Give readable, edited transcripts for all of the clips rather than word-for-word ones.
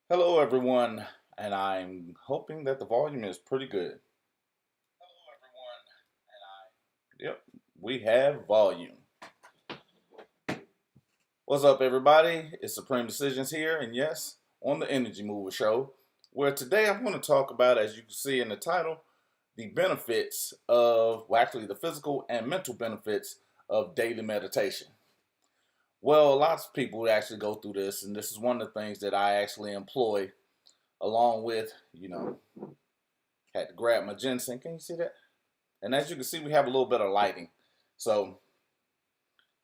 Hello, everyone, and I'm hoping that the volume is pretty good. Yep, we have volume. What's up, everybody? It's Supreme Decisions here, and yes, on the Energy Mover Show, where today I'm going to talk about, as you can see in the title, the benefits the physical and mental benefits of daily meditation. Well, lots of people actually go through this, and this is one of the things that I actually employ along with, had to grab my ginseng. Can you see that? And as you can see, we have a little bit of lighting. So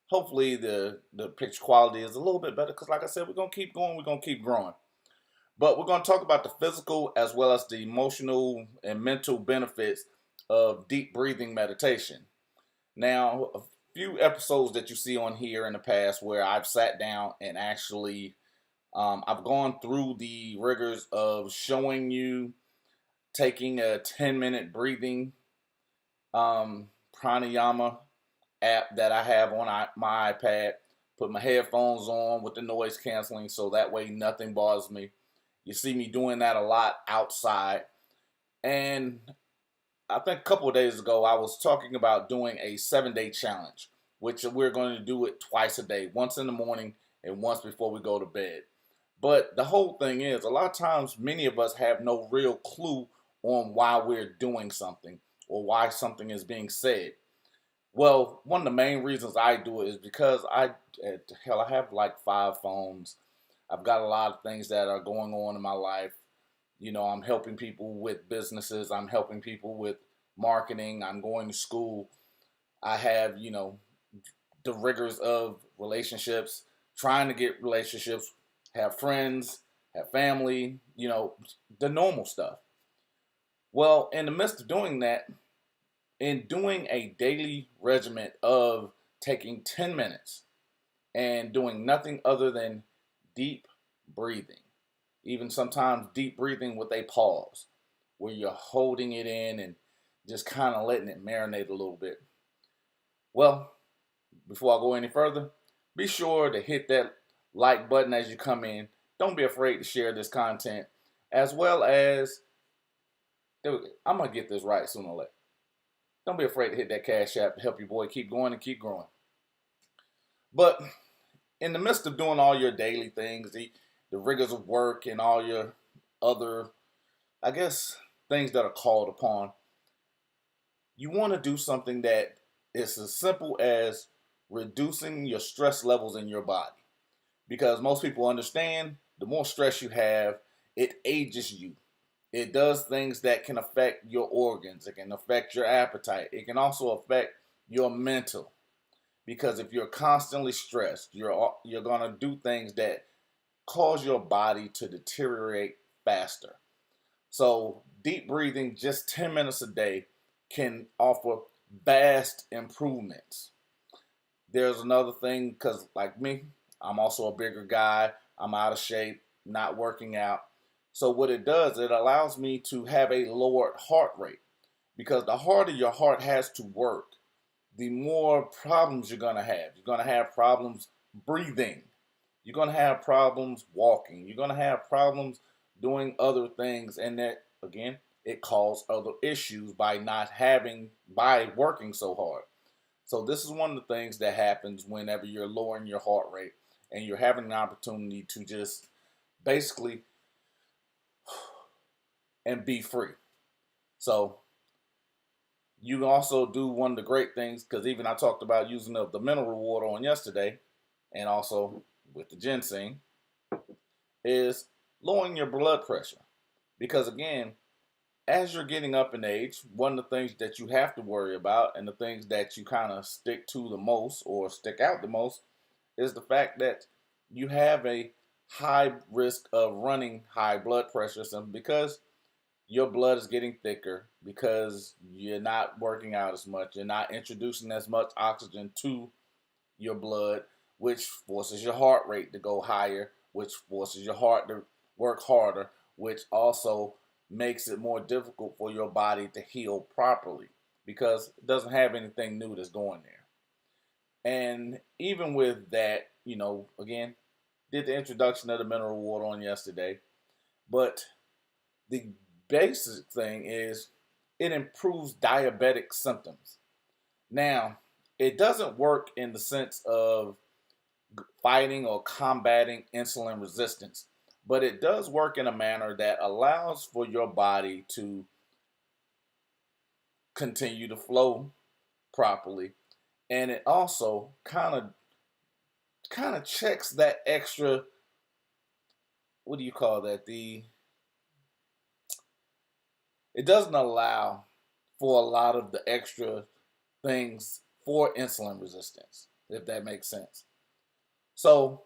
hopefully the picture quality is a little bit better because like I said, we're going to keep going. We're going to keep growing. But we're going to talk about the physical as well as the emotional and mental benefits of deep breathing meditation. Now, a few episodes that you see on here in the past where I've sat down and actually I've gone through the rigors of showing you taking a 10-minute breathing pranayama app that I have on my iPad. Put my headphones on with the noise canceling so that way nothing bothers me. You see me doing that a lot outside. And I think a couple of days ago, I was talking about doing a 7-day challenge, which we're going to do it twice a day, once in the morning and once before we go to bed. But the whole thing is, a lot of times, many of us have no real clue on why we're doing something or why something is being said. Well, one of the main reasons I do it is because I have like 5 phones. I've got a lot of things that are going on in my life. I'm helping people with businesses. I'm helping people with marketing. I'm going to school. I have, the rigors of relationships, trying to get relationships, have friends, have family, the normal stuff. Well, in the midst of doing that, in doing a daily regimen of taking 10 minutes and doing nothing other than deep breathing, even sometimes deep breathing with a pause, where you're holding it in and just kind of letting it marinate a little bit. Well, before I go any further, be sure to hit that like button as you come in. Don't be afraid to share this content, as well as I'm gonna get this right sooner or later. Don't be afraid to hit that cash app to help your boy keep going and keep growing. But in the midst of doing all your daily things, the rigors of work and all your other, I guess, things that are called upon, you want to do something that is as simple as reducing your stress levels in your body. Because most people understand the more stress you have, it ages you. It does things that can affect your organs, it can affect your appetite, it can also affect your mental. Because if you're constantly stressed, you're gonna do things that cause your body to deteriorate faster. So deep breathing, just 10 minutes a day, can offer vast improvements. There's another thing, because like me, I'm also a bigger guy. I'm out of shape, not working out. So what it does, it allows me to have a lowered heart rate because the harder your heart has to work, the more problems you're going to have. You're going to have problems breathing. You're going to have problems walking. You're going to have problems doing other things. And that, again, it causes other issues by working so hard. So this is one of the things that happens whenever you're lowering your heart rate and you're having an opportunity to just basically and be free. So you can also do one of the great things because even I talked about using the mineral water on yesterday and also with the ginseng is lowering your blood pressure. Because again, as you're getting up in age, one of the things that you have to worry about and the things that you kind of stick to the most or stick out the most is the fact that you have a high risk of running high blood pressure simply because your blood is getting thicker because you're not working out as much, you're not introducing as much oxygen to your blood, which forces your heart rate to go higher, which forces your heart to work harder, which also makes it more difficult for your body to heal properly because it doesn't have anything new that's going there. And even with that, again, did the introduction of the mineral water on yesterday. But the basic thing is it improves diabetic symptoms. Now, it doesn't work in the sense of fighting or combating insulin resistance, but it does work in a manner that allows for your body to continue to flow properly, and it also kind of checks that extra, what do you call that, the it doesn't allow for a lot of the extra things for insulin resistance, if that makes sense. So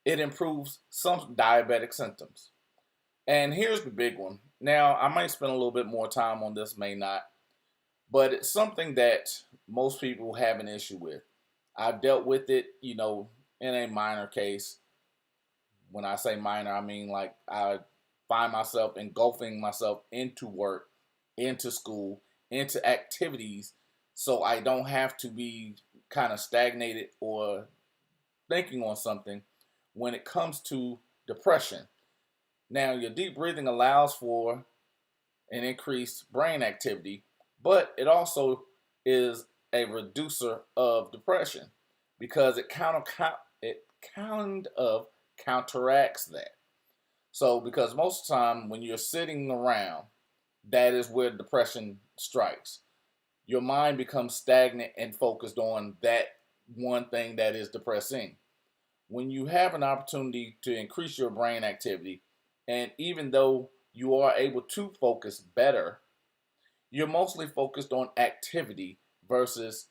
it improves some diabetic symptoms. And here's the big one. Now, I might spend a little bit more time on this, may not, but it's something that most people have an issue with. I've dealt with it, in a minor case. When I say minor, I mean like I find myself engulfing myself into work, into school, into activities, so I don't have to be kind of stagnated or thinking on something when it comes to depression. Now, your deep breathing allows for an increased brain activity, but it also is a reducer of depression because it kind of counteracts that. So, because most of the time when you're sitting around, that is where depression strikes. Your mind becomes stagnant and focused on that one thing that is depressing. When you have an opportunity to increase your brain activity, and even though you are able to focus better, you're mostly focused on activity versus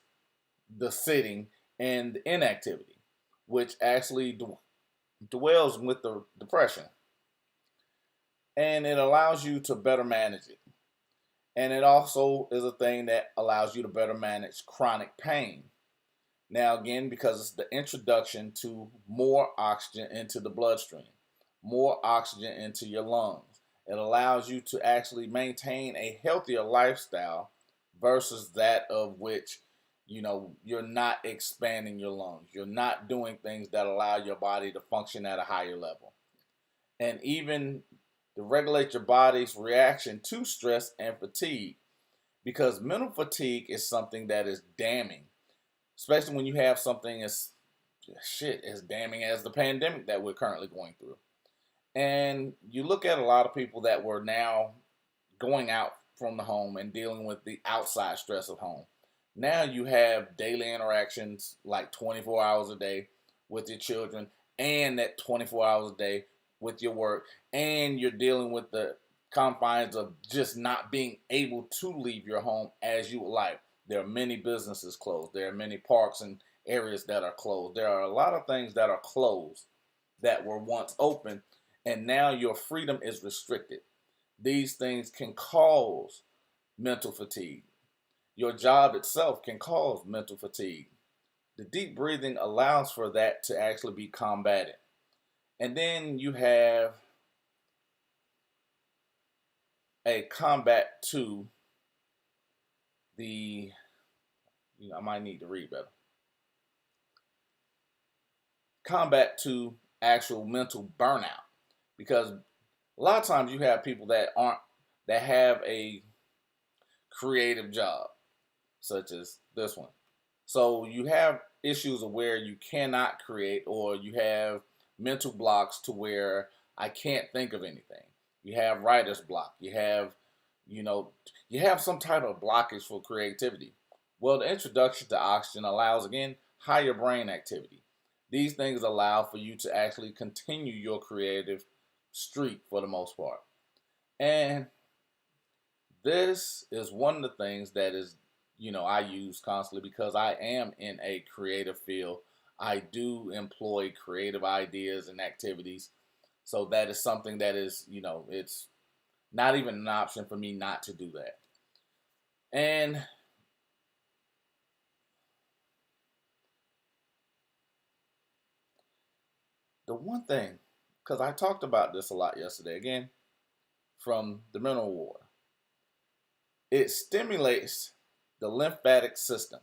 the sitting and the inactivity, which actually dwells with the depression. And it allows you to better manage it. And it also is a thing that allows you to better manage chronic pain. Now, again, because it's the introduction to more oxygen into the bloodstream, more oxygen into your lungs. It allows you to actually maintain a healthier lifestyle versus that of which, you're not expanding your lungs. You're not doing things that allow your body to function at a higher level. And even to regulate your body's reaction to stress and fatigue. Because mental fatigue is something that is damning, especially when you have something as damning as the pandemic that we're currently going through. And you look at a lot of people that were now going out from the home and dealing with the outside stress of home. Now you have daily interactions like 24 hours a day with your children and that 24 hours a day with your work, and you're dealing with the confines of just not being able to leave your home as you would like. There are many businesses closed. There are many parks and areas that are closed. There are a lot of things that are closed that were once open, and now your freedom is restricted. These things can cause mental fatigue. Your job itself can cause mental fatigue. The deep breathing allows for that to actually be combated. And then you have a combat to the, I might need to read better. Combat to actual mental burnout. Because a lot of times you have people that have a creative job, such as this one. So you have issues of where you cannot create, or you have mental blocks to where I can't think of anything. You have writer's block. You know, you have some type of blockage for creativity. Well, the introduction to oxygen allows, again, higher brain activity. These things allow for you to actually continue your creative streak for the most part. And this is one of the things that is, I use constantly because I am in a creative field. I do employ creative ideas and activities. So that is something that is, it's not even an option for me not to do that. And the one thing, because I talked about this a lot yesterday, again, from the mineral water, it stimulates the lymphatic system.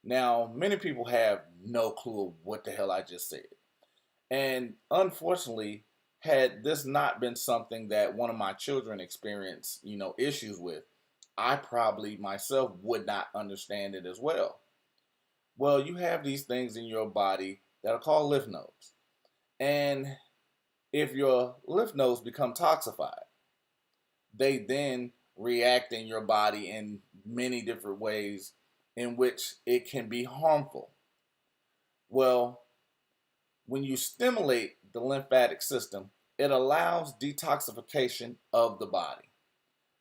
Now, many people have no clue what the hell I just said. And unfortunately, had this not been something that one of my children experienced, issues with, I probably myself would not understand it as well. Well, you have these things in your body that are called lymph nodes. And if your lymph nodes become toxified, they then react in your body in many different ways in which it can be harmful. Well, when you stimulate the lymphatic system, it allows detoxification of the body.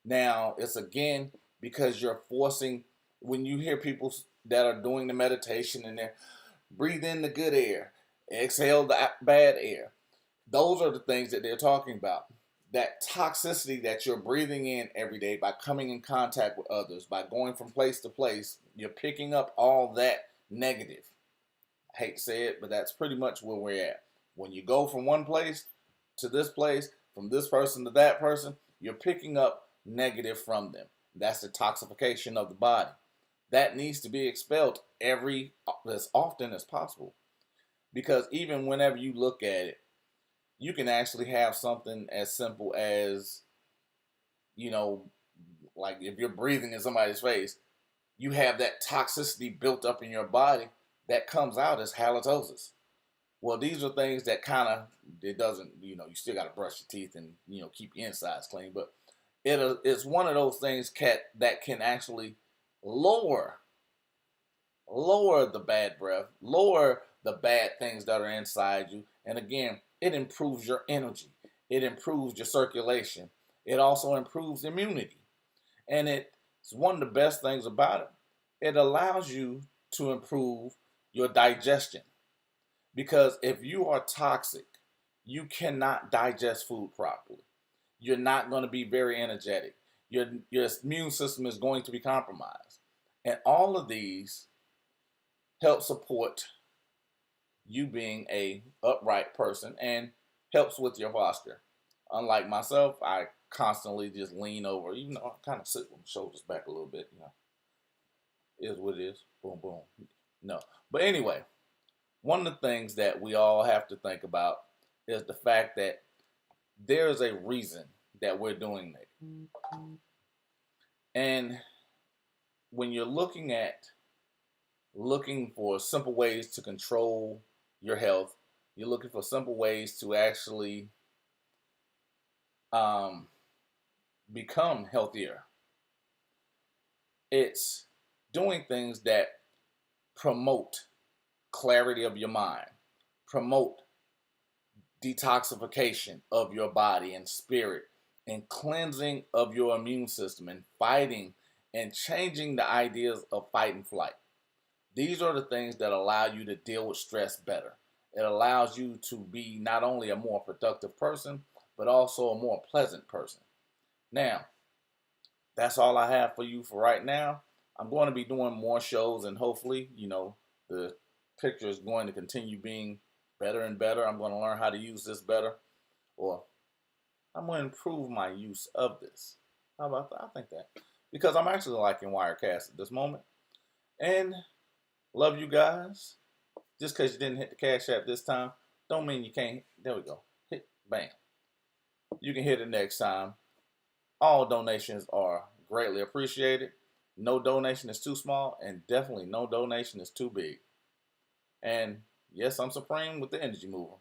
Now, it's again because you're forcing, when you hear people that are doing the meditation and they're breathe in the good air, exhale the bad air, those are the things that they're talking about. That toxicity that you're breathing in every day by coming in contact with others, by going from place to place, you're picking up all that negative. I hate to say it, but that's pretty much where we're at. When you go from one place to this place, from this person to that person, you're picking up negative from them. That's the toxification of the body. That needs to be expelled as often as possible. Because even whenever you look at it, you can actually have something as simple as, like if you're breathing in somebody's face, you have that toxicity built up in your body that comes out as halitosis. Well, these are things that it doesn't, you still got to brush your teeth and, keep your insides clean. But it's one of those things that can actually lower the bad breath, lower the bad things that are inside you. And again, it improves your energy. It improves your circulation. It also improves immunity. And it's one of the best things about it. It allows you to improve your digestion. Because if you are toxic, you cannot digest food properly. You're not going to be very energetic. Your immune system is going to be compromised. And all of these help support you being a upright person and helps with your posture. Unlike myself, I constantly just lean over, even though I kind of sit with my shoulders back a little bit, It is what it is. Boom, boom. No. But anyway, one of the things that we all have to think about is the fact that there is a reason that we're doing it. And when you're looking for simple ways to control your health, you're looking for simple ways to actually become healthier. It's doing things that promote clarity of your mind, promote detoxification of your body and spirit, and cleansing of your immune system, and fighting and changing the ideas of fight and flight. These are the things that allow you to deal with stress better. It allows you to be not only a more productive person, but also a more pleasant person. Now, that's all I have for you for right now. I'm going to be doing more shows, and hopefully, the picture is going to continue being better and better. I'm going to learn how to use this better, or I'm going to improve my use of this. How about that? I think that. Because I'm actually liking Wirecast at this moment. And love you guys. Just because you didn't hit the Cash App this time, don't mean you can't. There we go. Hit, bam. You can hit it next time. All donations are greatly appreciated. No donation is too small, and definitely no donation is too big. And yes, I'm supreme with the energy mover.